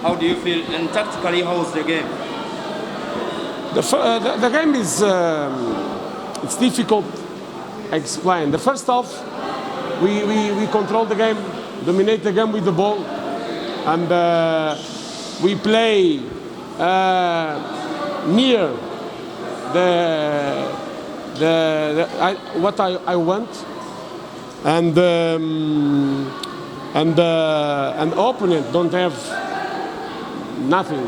How do you feel? And tactically, how was the game? The game is it's difficult to explain. The first half, we control the game, dominate the game with the ball, and we play near what I want, and opponent don't have nothing,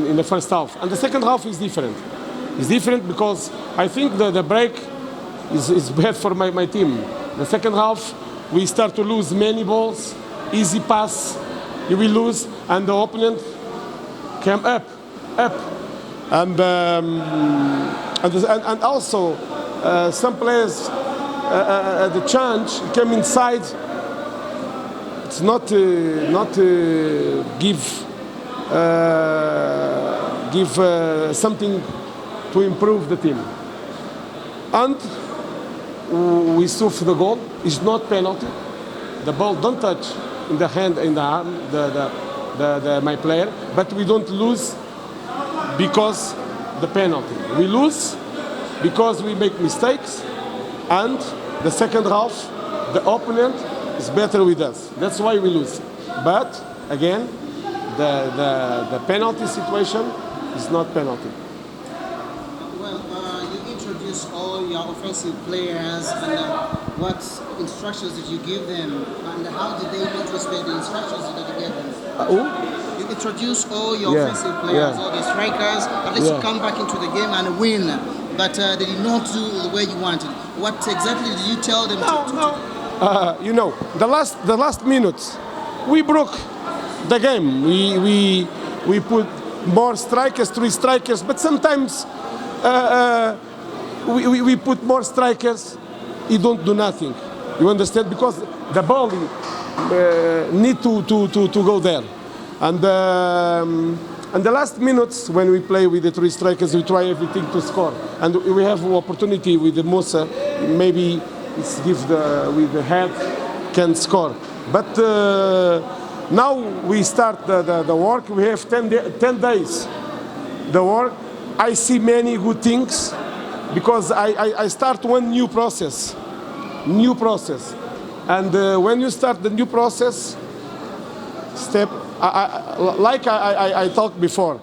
in the first half. And the second half is different. It's different because I think the break is bad for my team. The second half, we start to lose many balls, easy pass, you will lose, and the opponent came up. And also some players the chance came inside. It's not give something to improve the team. And we suffer the goal. It's not penalty. The ball don't touch in the hand, in the arm, my player. But we don't lose because the penalty. We lose because we make mistakes, and the second half, the opponent is better with us. That's why we lose. But again, the penalty situation is not penalty. Well, you introduced all your offensive players, and what instructions did you give them, and how did they not respect the instructions that you gave them? Who? You introduced all your offensive players, all the strikers, at least to come back into the game and win, but they did not do the way you wanted. What exactly did you tell them to do? You know, the last minutes, we broke the game. We put more strikers, 3 strikers, but sometimes we put more strikers, he don't do nothing. You understand? Because the ball need to go there. And the last minutes, when we play with the 3 strikers, we try everything to score. And we have an opportunity with the Musa, maybe it's give with the head can score. But now we start the work. We have 10 days. The work. I see many good things because I start one new process. And when you start the new process, like I talked before,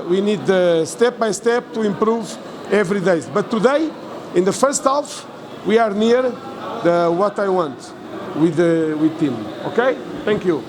we need step by step to improve every day. But today, in the first half, we are near what I want with team. Okay? Thank you.